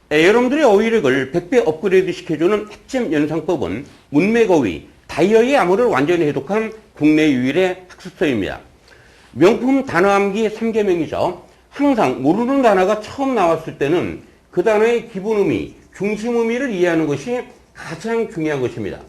여러분들의 어휘력을 100배 업그레이드 시켜주는 핵심 연상법은 문맥 어휘, 다이어의 암호를 완전히 해독한 국내 유일의 학습서입니다. 명품 단어 암기 3계명이죠. 항상 모르는 단어가 처음 나왔을 때는 그 단어의 기본 의미, 중심 의미를 이해하는 것이 가장 중요한 것입니다.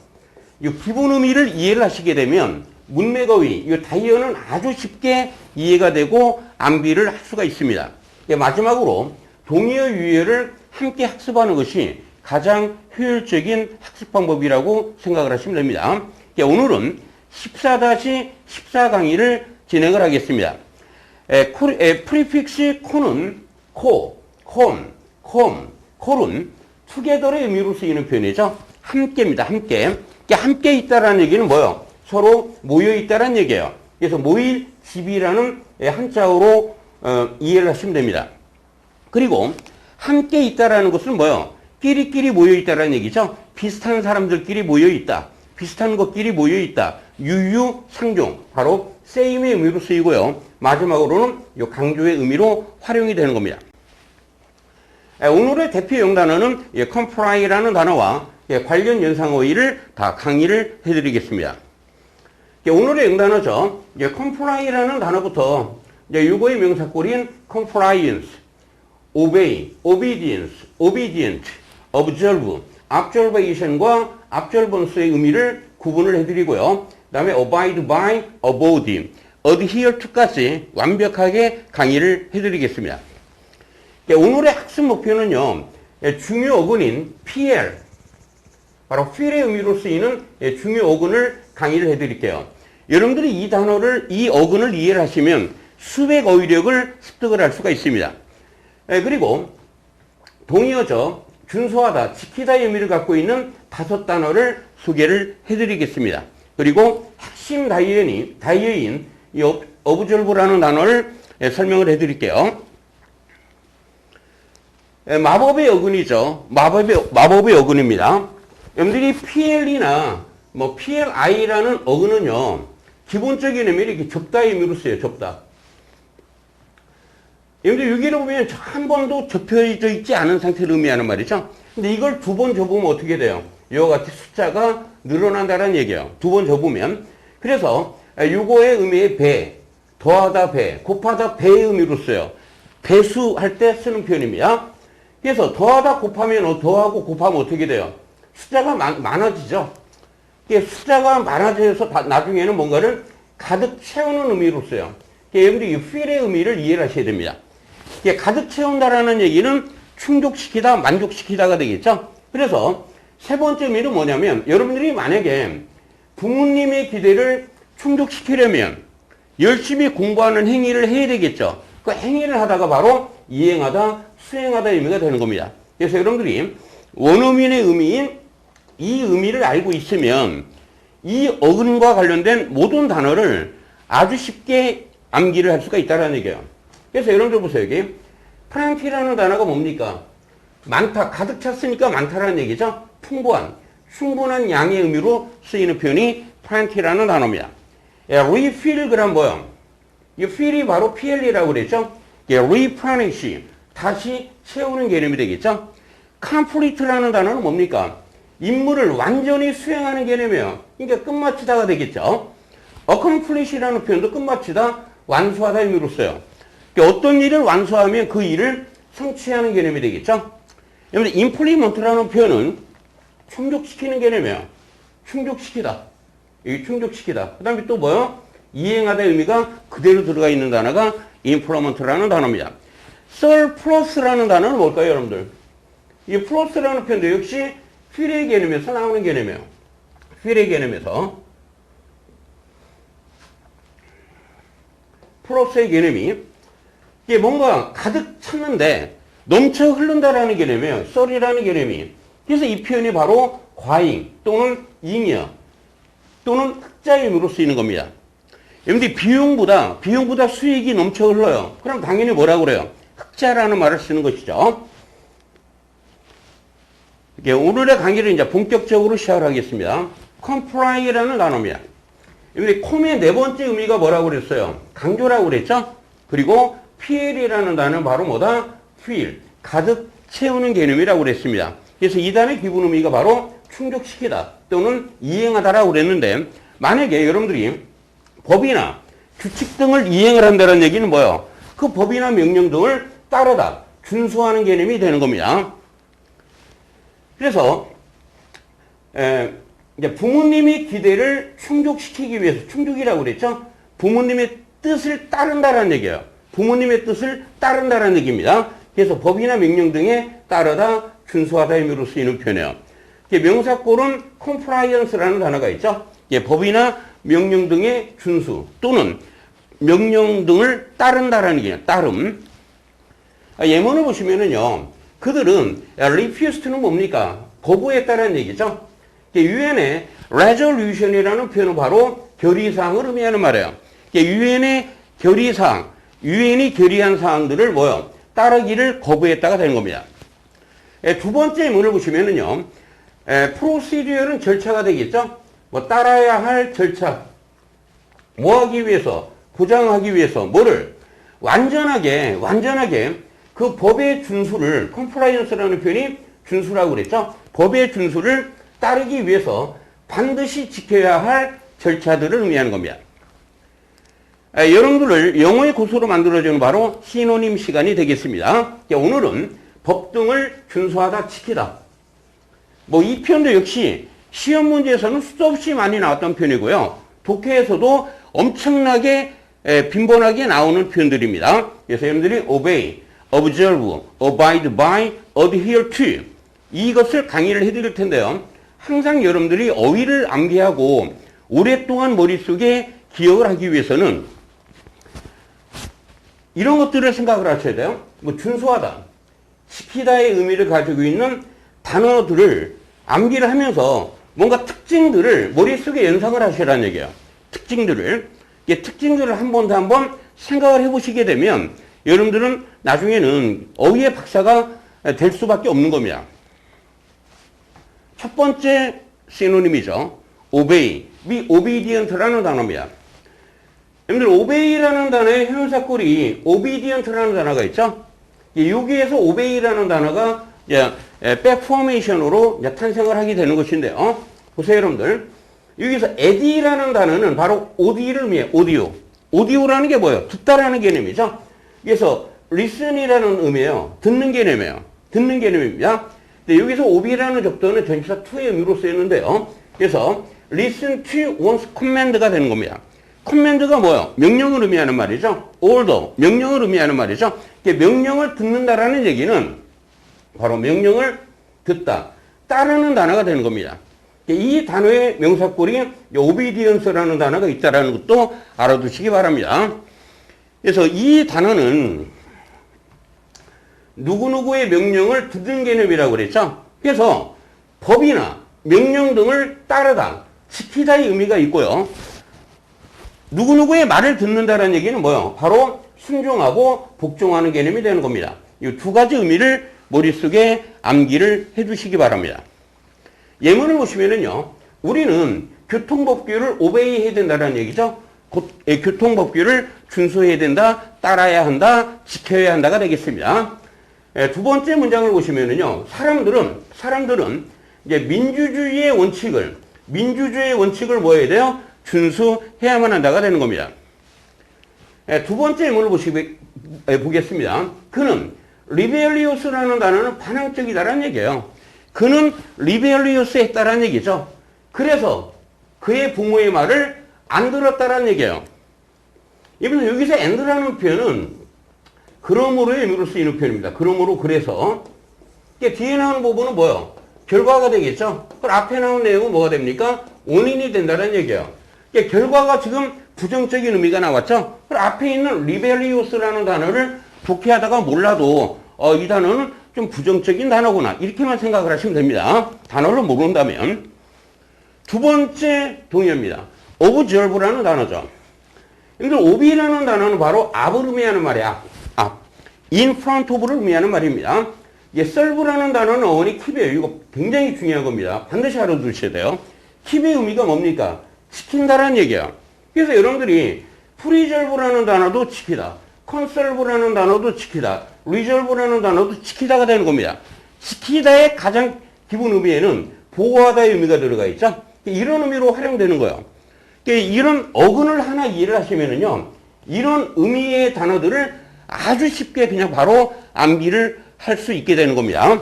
이 기본 의미를 이해를 하시게 되면 문맥 어휘, 이 다이어는 아주 쉽게 이해가 되고 암기를 할 수가 있습니다. 마지막으로 동의어 유의어를 함께 학습하는 것이 가장 효율적인 학습 방법이라고 생각을 하시면 됩니다. 오늘은 14-14 강의를 진행을 하겠습니다. 프리픽스 코는 코, 콘, 콤, 콜은 투게더의 의미로 쓰이는 표현이죠. 함께입니다. 함께. 함께 있다라는 얘기는 뭐예요? 서로 모여 있다라는 얘기예요. 그래서 모일 집이라는 한자어로 이해를 하시면 됩니다. 그리고 함께 있다라는 것은 뭐예요? 끼리끼리 모여 있다라는 얘기죠. 비슷한 사람들끼리 모여 있다. 비슷한 것끼리 모여 있다. 유유상종, 바로 same의 의미로 쓰이고요. 마지막으로는 이 강조의 의미로 활용이 되는 겁니다. 오늘의 대표 영단어는 comply라는 단어와 관련 연상어휘를 다 강의를 해드리겠습니다. 오늘의 영단어죠. comply라는 단어부터 이거의 명사꼴인 compliance, obey, obedience, obedient, observe, observation과 observance의 의미를 구분을 해드리고요. 그 다음에 abide by, abode, adhere to까지 완벽하게 강의를 해드리겠습니다. 오늘의 학습 목표는요, 중요 어근인 PL, 바로 feel의 의미로 쓰이는 중요 어근을 강의를 해드릴게요. 여러분들이 이 단어를, 이 어근을 이해를 하시면 수백 어휘력을 습득을 할 수가 있습니다. 그리고 동의어죠. 준수하다, 지키다의 의미를 갖고 있는 5단어를 소개를 해드리겠습니다. 그리고 핵심 다이어인 이 observe라는 단어를 설명을 해드릴게요. 마법의 어근이죠. 마법의 어근입니다. 여러분들이 PL이나 PLI라는 어근은요, 기본적인 의미를 이렇게 접다의 의미로 써요. 접다. 여러분들 여기를 보면 한 번도 접혀져 있지 않은 상태를 의미하는 말이죠. 근데 이걸 2번 접으면 어떻게 돼요? 이와 같이 숫자가 늘어난다는 얘기예요. 2번 접으면. 그래서 요거의 의미의 배, 더하다 배, 곱하다 배의 의미로 써요. 배수할 때 쓰는 표현입니다. 그래서 더하다 곱하면, 더하고 곱하면 어떻게 돼요? 숫자가 많아지죠. 숫자가 많아져서 나중에는 뭔가를 가득 채우는 의미로 써요. 여러분들이 이 feel의 의미를 이해를 하셔야 됩니다. 가득 채운다라는 얘기는 충족시키다, 만족시키다가 되겠죠. 그래서 세 번째 의미는 뭐냐면, 여러분들이 만약에 부모님의 기대를 충족시키려면 열심히 공부하는 행위를 해야 되겠죠. 그 행위를 하다가 바로 이행하다, 수행하다 의미가 되는 겁니다. 그래서 여러분들이 원어민의 의미인 이 의미를 알고 있으면 이 어근과 관련된 모든 단어를 아주 쉽게 암기를 할 수가 있다는 얘기예요. 그래서 여러분들 보세요. 여기 plenty라는 단어가 뭡니까? 많다, 가득 찼으니까 많다라는 얘기죠. 풍부한, 충분한 양의 의미로 쓰이는 표현이 plenty라는 단어입니다. refill 그럼 뭐예요? 이 fill이 바로 PL이라고 그랬죠. replenish, 다시 채우는 개념이 되겠죠. complete라는 단어는 뭡니까? 임무를 완전히 수행하는 개념이에요. 그러니까 끝마치다가 되겠죠. accomplish라는 표현도 끝마치다, 완수하다 의미로 써요. 그러니까 어떤 일을 완수하면 그 일을 성취하는 개념이 되겠죠. 여러분, implement라는 표현은 충족시키는 개념이에요. 충족시키다. 여기 충족시키다. 그 다음에 또 뭐요? 이행하다의 의미가 그대로 들어가 있는 단어가 implement라는 단어입니다. surplus라는 단어는 뭘까요, 여러분들? 이 플러스라는 표현도 역시 필의 개념에서 나오는 개념이에요. 필의 개념에서. 플러스의 개념이 이게 뭔가 가득 찼는데 넘쳐 흐른다라는 개념이에요. 썰이라는 개념이. 그래서 이 표현이 바로 과잉 또는 잉여 또는 흑자의 의미로 쓰이는 겁니다. 여러분들 비용보다 수익이 넘쳐 흘러요. 그럼 당연히 뭐라고 그래요? 흑자라는 말을 쓰는 것이죠. 오늘의 강의를 이제 본격적으로 시작을 하겠습니다. comply라는 단어입니다. 여러분들 com의 네 번째 의미가 뭐라고 그랬어요? 강조라고 그랬죠? 그리고 PL이라는 단어는 바로 뭐다? fill, 가득 채우는 개념이라고 그랬습니다. 그래서 이 단어의 기본 의미가 바로 충족시키다 또는 이행하다라고 그랬는데, 만약에 여러분들이 법이나 규칙 등을 이행을 한다는 얘기는 뭐예요? 그 법이나 명령 등을 따르다, 준수하는 개념이 되는 겁니다. 그래서 이제 부모님의 기대를 충족시키기 위해서, 충족이라고 그랬죠? 부모님의 뜻을 따른다는 얘기예요. 부모님의 뜻을 따른다는 얘기입니다. 그래서 법이나 명령 등에 따르다, 준수하다 의미로 쓰이는 표현이에요. 명사꼴은 compliance라는 단어가 있죠. 법이나 명령 등의 준수 또는 명령 등을 따른다라는 얘기예요. 따름. 예문을 보시면은요, 그들은 refused는 뭡니까? 거부했다라는 얘기죠. 유엔의 resolution이라는 표현은 바로 결의사항을 의미하는 말이에요. 유엔의 결의사항, 유엔이 결의한 사항들을 뭐요? 따르기를 거부했다가 되는 겁니다. 두 번째 예문을 보시면은요, procedure는 절차가 되겠죠. 뭐 따라야 할 절차, 뭐 하기 위해서, 보장하기 위해서 뭐를 완전하게 그 법의 준수를, compliance라는 표현이 준수라고 그랬죠. 법의 준수를 따르기 위해서 반드시 지켜야 할 절차들을 의미하는 겁니다. 여러분들을 영어의 고수로 만들어주는 바로 시노님 시간이 되겠습니다. 오늘은 법 등을 준수하다, 지키다. 뭐 이 표현도 역시 시험 문제에서는 수도 없이 많이 나왔던 표현이고요. 독해에서도 엄청나게 빈번하게 나오는 표현들입니다. 그래서 여러분들이 obey, observe, abide by, adhere to 이것을 강의를 해드릴 텐데요. 항상 여러분들이 어휘를 암기하고 오랫동안 머릿속에 기억을 하기 위해서는 이런 것들을 생각을 하셔야 돼요. 뭐 준수하다, 지키다의 의미를 가지고 있는 단어들을 암기를 하면서 뭔가 특징들을 머릿속에 연상을 하시라는 얘기예요. 특징들을 한 번 더 한 번 생각을 해보시게 되면 여러분들은 나중에는 어휘의 박사가 될 수밖에 없는 겁니다. 첫 번째 시노님이죠. obey, be obedient라는 단어입니다. 여러분들 obey라는 단어의 형용사꼴이 obedient라는 단어가 있죠. 여기에서 obey라는 단어가 back formation으로 탄생을 하게 되는 것인데요. 보세요, 여러분들. 여기서 add라는 단어는 바로 audio를 의미해요. audio. audio라는 게 뭐예요? 듣다라는 개념이죠. 그래서 listen이라는 의미예요. 듣는 개념이에요. 듣는 개념입니다. 근데 여기서 obey라는 접두는 전치사 to의 의미로 쓰였는데요. 그래서 listen to one's command가 되는 겁니다. command가 뭐예요? 명령을 의미하는 말이죠. order, 명령을 의미하는 말이죠. 명령을 듣는다라는 얘기는 바로 명령을 듣다, 따르는 단어가 되는 겁니다. 이 단어의 명사꼴이 obedience라는 단어가 있다는 것도 알아두시기 바랍니다. 그래서 이 단어는 누구누구의 명령을 듣는 개념이라고 그랬죠. 그래서 법이나 명령 등을 따르다, 지키다의 의미가 있고요. 누구누구의 말을 듣는다는 얘기는 뭐예요? 바로 순종하고 복종하는 개념이 되는 겁니다. 이 두 가지 의미를 머릿속에 암기를 해두시기 바랍니다. 예문을 보시면은요, 우리는 교통법규를 오베이 해야 된다는 얘기죠. 교통법규를 준수해야 된다, 따라야 한다, 지켜야 한다가 되겠습니다. 두 번째 문장을 보시면은요, 사람들은 이제 민주주의의 원칙을 뭐 해야 돼요? 준수해야만 한다가 되는 겁니다. 두 번째 예문을 보겠습니다. 그는 rebellious라는 단어는 반항적이다라는 얘기예요. 그는 rebellious 했다라는 얘기죠. 그래서 그의 부모의 말을 안 들었다라는 얘기예요. 여기서 and라는 표현은 그러므로의 의미로 쓰이는 표현입니다. 그러므로, 그래서. 뒤에 나오는 부분은 뭐예요? 결과가 되겠죠. 그럼 앞에 나온 내용은 뭐가 됩니까? 원인이 된다는 얘기예요. 결과가 지금 부정적인 의미가 나왔죠. 그럼 앞에 있는 rebellious라는 단어를 독해하다가 몰라도 이 단어는 좀 부정적인 단어구나, 이렇게만 생각을 하시면 됩니다. 단어를 모른다면. 두 번째 동의어입니다. observe라는 단어죠. 근데 obey라는 단어는 바로 앞을 의미하는 말이야. 앞. in front of를 의미하는 말입니다. serve라는 단어는 어원이 keep이에요. 이거 굉장히 중요한 겁니다. 반드시 알아두셔야 돼요. keep의 의미가 뭡니까? 지킨다라는 얘기야. 그래서 여러분들이 preserve라는 단어도 지키다, conserve라는 단어도 지키다, resolve라는 단어도 지키다가 되는 겁니다. 지키다의 가장 기본 의미에는 보호하다의 의미가 들어가 있죠. 이런 의미로 활용되는 거예요. 이런 어근을 하나 이해를 하시면은요, 이런 의미의 단어들을 아주 쉽게 그냥 바로 암기를 할 수 있게 되는 겁니다.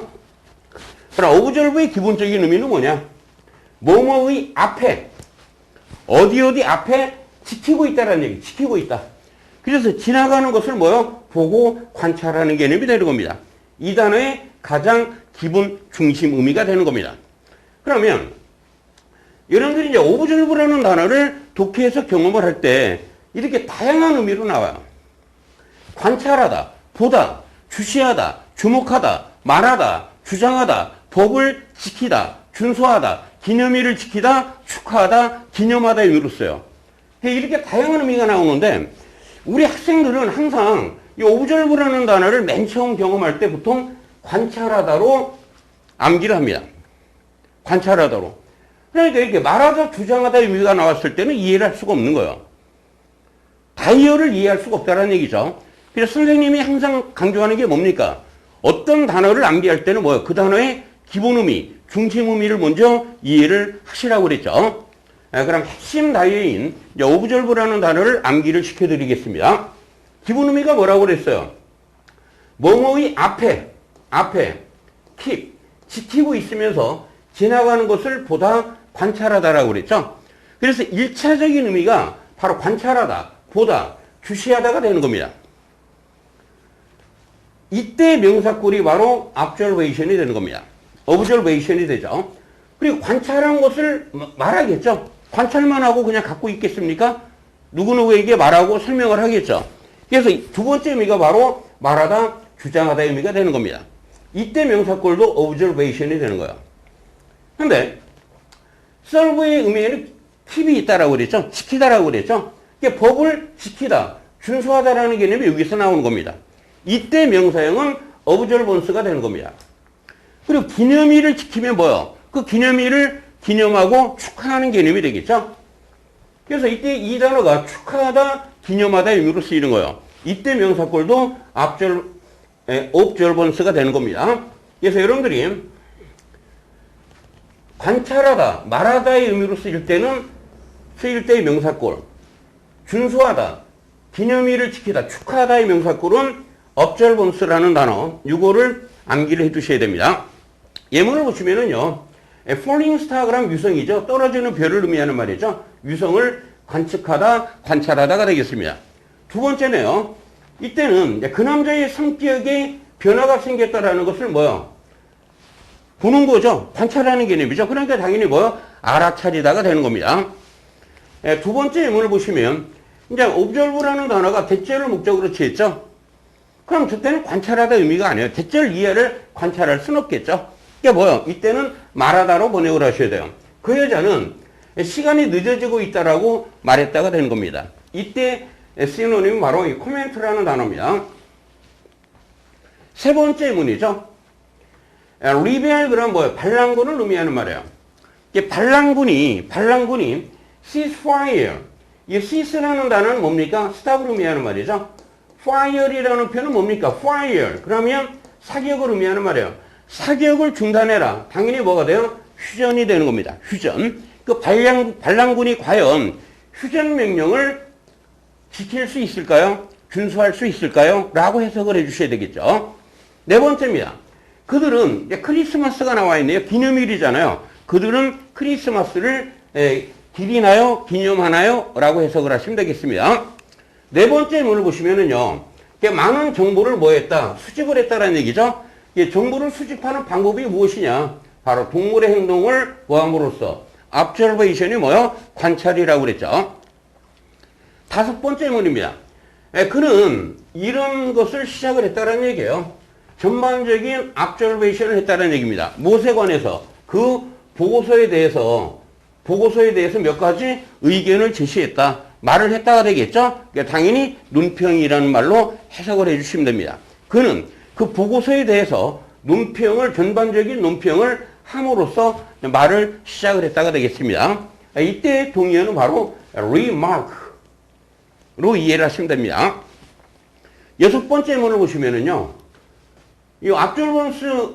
그럼 observe의 기본적인 의미는 뭐냐? 뭐뭐의 앞에, 어디 앞에 지키고 있다라는 얘기, 지키고 있다. 그래서 지나가는 것을 뭐요? 보고 관찰하는 개념이 되는 겁니다. 이 단어의 가장 기본 중심 의미가 되는 겁니다. 그러면 여러분들이 이제 observe라는 단어를 독해에서 경험을 할 때 이렇게 다양한 의미로 나와요. 관찰하다, 보다, 주시하다, 주목하다, 말하다, 주장하다, 법을 지키다, 준수하다, 기념일을 지키다, 축하하다, 기념하다 의미로 써요. 이렇게 다양한 의미가 나오는데 우리 학생들은 항상 이 observe라는 단어를 맨 처음 경험할 때 보통 관찰하다로 암기를 합니다. 관찰하다로. 그러니까 이렇게 말하다, 주장하다 의미가 나왔을 때는 이해를 할 수가 없는 거예요. 다이어를 이해할 수가 없다는 얘기죠. 그래서 선생님이 항상 강조하는 게 뭡니까? 어떤 단어를 암기할 때는 뭐예요? 그 단어의 기본 의미, 중심 의미를 먼저 이해를 하시라고 그랬죠. 그럼 핵심 다이어인 observe라는 단어를 암기를 시켜드리겠습니다. 기본 의미가 뭐라고 그랬어요? 뭐뭐의 앞에, keep, 지키고 있으면서 지나가는 것을 보다 관찰하다라고 그랬죠. 그래서 1차적인 의미가 바로 관찰하다, 보다, 주시하다가 되는 겁니다. 이때 명사꼴이 바로 observation이 되는 겁니다. observation이 되죠. 그리고 관찰한 것을 말하겠죠. 관찰만 하고 그냥 갖고 있겠습니까? 누구누구에게 말하고 설명을 하겠죠. 그래서 두 번째 의미가 바로 말하다, 주장하다의 의미가 되는 겁니다. 이때 명사꼴도 observation이 되는 거예요. 근데 serve의 의미에는 keep이 있다라고 그랬죠. 지키다라고 그랬죠. 그러니까 법을 지키다, 준수하다라는 개념이 여기서 나오는 겁니다. 이때 명사형은 observance가 되는 겁니다. 그리고 기념일을 지키면 뭐요? 그 기념일을 기념하고 축하하는 개념이 되겠죠. 그래서 이때 이 단어가 축하하다, 기념하다 의미로 쓰이는 거예요. 이때 명사꼴도 observance가 되는 겁니다. 그래서 여러분들이 관찰하다, 말하다의 의미로 쓰일 때의 명사꼴, 준수하다, 기념일을 지키다, 축하하다의 명사꼴은 observance라는 단어, 이거를 암기를 해 두셔야 됩니다. 예문을 보시면은요, falling star그럼 위성이죠. 떨어지는 별을 의미하는 말이죠. 위성을 관측하다, 관찰하다가 되겠습니다. 두 번째는요, 이때는 그 남자의 성격에 변화가 생겼다라는 것을 뭐요? 보는 거죠. 관찰하는 개념이죠. 그러니까 당연히 뭐요? 알아차리다가 되는 겁니다. 두 번째 예문을 보시면, 이제 observe라는 단어가 대절을 목적으로 취했죠. 그럼 그때는 관찰하다 의미가 아니에요. 대절 이해를 관찰할 수는 없겠죠. 이게 뭐요? 이때는 말하다로 번역을 하셔야 돼요. 그 여자는 시간이 늦어지고 있다라고 말했다가 되는 겁니다. 이때 시노님은 바로 이 코멘트라는 단어입니다. 세 번째 문이죠. 리벨 그럼 뭐예요? 반란군을 의미하는 말이에요. 이게 반란군이 ceasefire. 이 cease라는 단어는 뭡니까? stop을 의미하는 말이죠. fire이라는 표현은 뭡니까? fire. 그러면 사격을 의미하는 말이에요. 사격을 중단해라. 당연히 뭐가 돼요? 휴전이 되는 겁니다. 휴전. 그 반란군이 과연 휴전 명령을 지킬 수 있을까요? 준수할 수 있을까요? 라고 해석을 해주셔야 되겠죠. 네 번째입니다. 그들은 크리스마스가 나와 있네요. 기념일이잖아요. 그들은 크리스마스를 기리나요? 기념하나요? 라고 해석을 하시면 되겠습니다. 네 번째 문을 보시면은요, 많은 정보를 뭐 했다? 수집을 했다라는 얘기죠. 정보를 수집하는 방법이 무엇이냐? 바로 동물의 행동을 보함으로써 observation이 뭐요? 관찰이라고 그랬죠. 다섯 번째 문입니다. 그는 이런 것을 시작을 했다라는 얘기예요. 전반적인 observation을 했다는 얘기입니다. 무엇에 관해서? 그 보고서에 대해서 몇 가지 의견을 제시했다. 말을 했다가 되겠죠? 그러니까 당연히 논평이라는 말로 해석을 해주시면 됩니다. 그는 그 보고서에 대해서 전반적인 논평을 함으로써 말을 시작을 했다가 되겠습니다. 이때 동의어는 바로 remark로 이해를 하시면 됩니다. 여섯 번째 문을 보시면은요, 이 압졸번스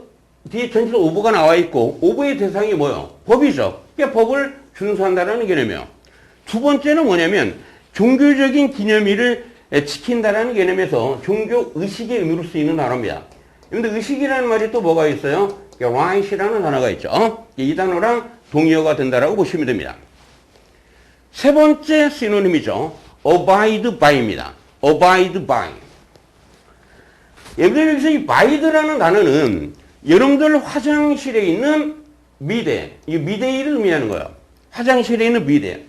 뒤에 전체로 오버가 나와 있고, 오버의 대상이 뭐요? 법이죠. 그러니까 법을 준수한다라는 개념이에요. 두 번째는 뭐냐면, 종교적인 기념일을 지킨다라는 개념에서 종교 의식의 의미로 쓰이는 단어입니다. 근데 의식이라는 말이 또 뭐가 있어요? right이라는 단어가 있죠. 이 단어랑 동의어가 된다라고 보시면 됩니다. 세 번째 시노님이죠. abide by입니다. abide by. 여러분들 여기서 이 by라는 단어는 여러분들 화장실에 있는 미대, 이 미대를 의미하는 거예요. 화장실에 있는 미대.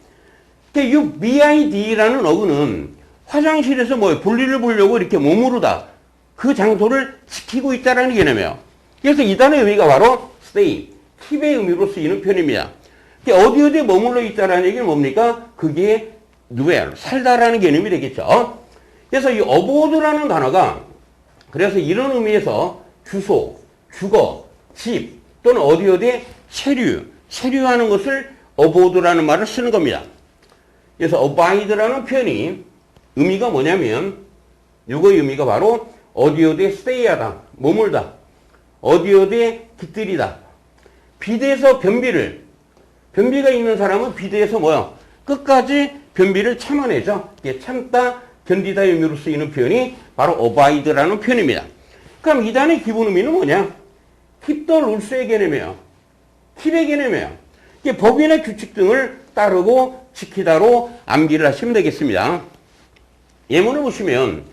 이 BID라는 어구는 화장실에서 뭐예요? 볼일을 보려고 이렇게 머무르다. 그 장소를 지키고 있다라는 개념이에요. 그래서 이 단어의 의미가 바로 stay, keep의 의미로 쓰이는 표현입니다. 어디 어디에 머물러 있다라는 얘기는 뭡니까? 그게 dwell, 살다라는 개념이 되겠죠. 그래서 이 abode라는 단어가 그래서 이런 의미에서 주소, 주거, 집 또는 어디 어디에 체류하는 것을 abode라는 말을 쓰는 겁니다. 그래서 abide라는 표현이 의미가 뭐냐면 이거의 의미가 바로 어디 어디에 stay하다, 머물다, 어디 어디에 깃들이다. 비대에서 변비가 있는 사람은 비대에서 뭐야? 끝까지 변비를 참아내죠. 참다, 견디다의 의미로 쓰이는 표현이 바로 abide라는 표현입니다. 그럼 이 단어의 기본 의미는 뭐냐? keep the rules의 개념이에요. keep의 개념이에요. 법이나 규칙 등을 따르고 지키다로 암기를 하시면 되겠습니다. 예문을 보시면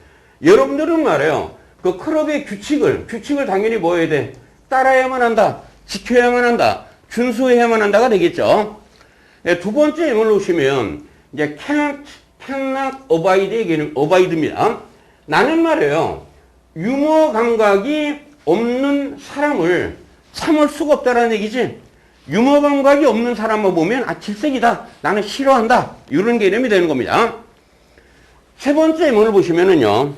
여러분들은 말이에요. 그 클럽의 규칙을 당연히 뭐 해야 돼? 따라야만 한다. 지켜야만 한다. 준수해야만 한다가 되겠죠. 두 번째 예문을 보시면 이제 cannot abide의 개념, abide입니다. 나는 말이에요. 유머 감각이 없는 사람을 참을 수가 없다라는 얘기지. 유머 감각이 없는 사람만 보면 질색이다. 나는 싫어한다. 이런 개념이 되는 겁니다. 세 번째 예문을 보시면은요.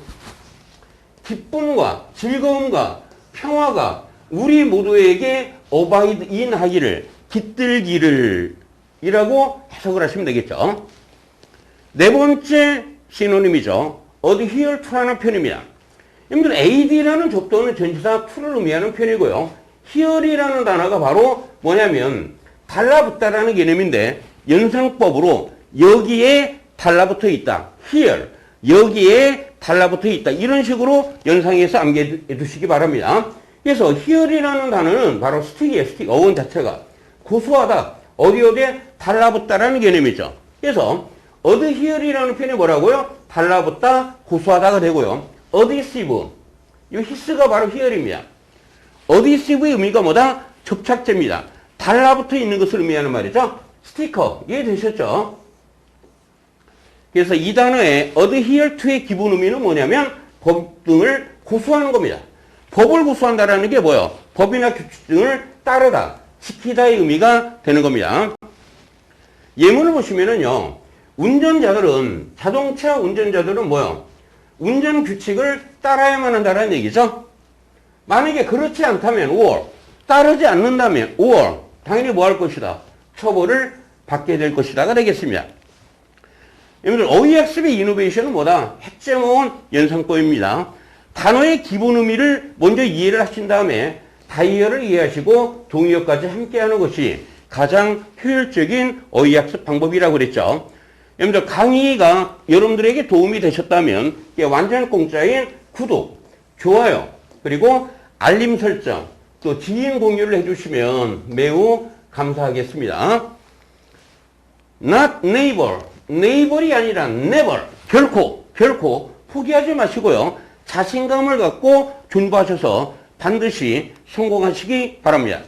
기쁨과 즐거움과 평화가 우리 모두에게 abide in 하기를, 깃들기를 이라고 해석을 하시면 되겠죠. 네 번째 시노님이죠. adhere to라는 표현입니다. 여러분들 ad라는 접두어는 전치사 to를 의미하는 표현이고요. here이라는 단어가 바로 뭐냐면 달라붙다라는 개념인데 연상법으로 여기에 달라붙어 있다. here. 여기에 달라붙어 있다. 이런 식으로 연상해서 암기해 두시기 바랍니다. 그래서 here이라는 단어는 바로 stick이에요. stick. 어원 자체가. 고수하다. 어디에 달라붙다라는 개념이죠. 그래서 adhere이라는 표현이 뭐라고요? 달라붙다, 고수하다가 되고요. adhesive. 이 히스가 바로 here입니다. adhesive의 의미가 뭐다? 접착제입니다. 달라붙어 있는 것을 의미하는 말이죠. 스티커. 이해되셨죠? 그래서 이 단어의 adhere to의 기본 의미는 뭐냐면 법 등을 고수하는 겁니다. 법을 고수한다라는 게 뭐예요? 법이나 규칙 등을 따르다, 지키다의 의미가 되는 겁니다. 예문을 보시면은요. 자동차 운전자들은 뭐예요? 운전 규칙을 따라야만 한다는 얘기죠. 만약에 그렇지 않다면 or, 따르지 않는다면 or, 당연히 뭐 할 것이다? 처벌을 받게 될 것이다가 되겠습니다. 여러분들 OEXB 이노베이션은 뭐다? 핵제모은 연상법입니다. 단어의 기본 의미를 먼저 이해를 하신 다음에 다이어를 이해하시고 동의어까지 함께하는 것이 가장 효율적인 어휘 학습 방법이라고 그랬죠. 여러분들 강의가 여러분들에게 도움이 되셨다면 완전 공짜인 구독, 좋아요, 그리고 알림 설정, 또 지인 공유를 해주시면 매우 감사하겠습니다. Not neighbor, neighbor이 아니라 never, 결코 포기하지 마시고요. 자신감을 갖고 존버하셔서 반드시 성공하시기 바랍니다.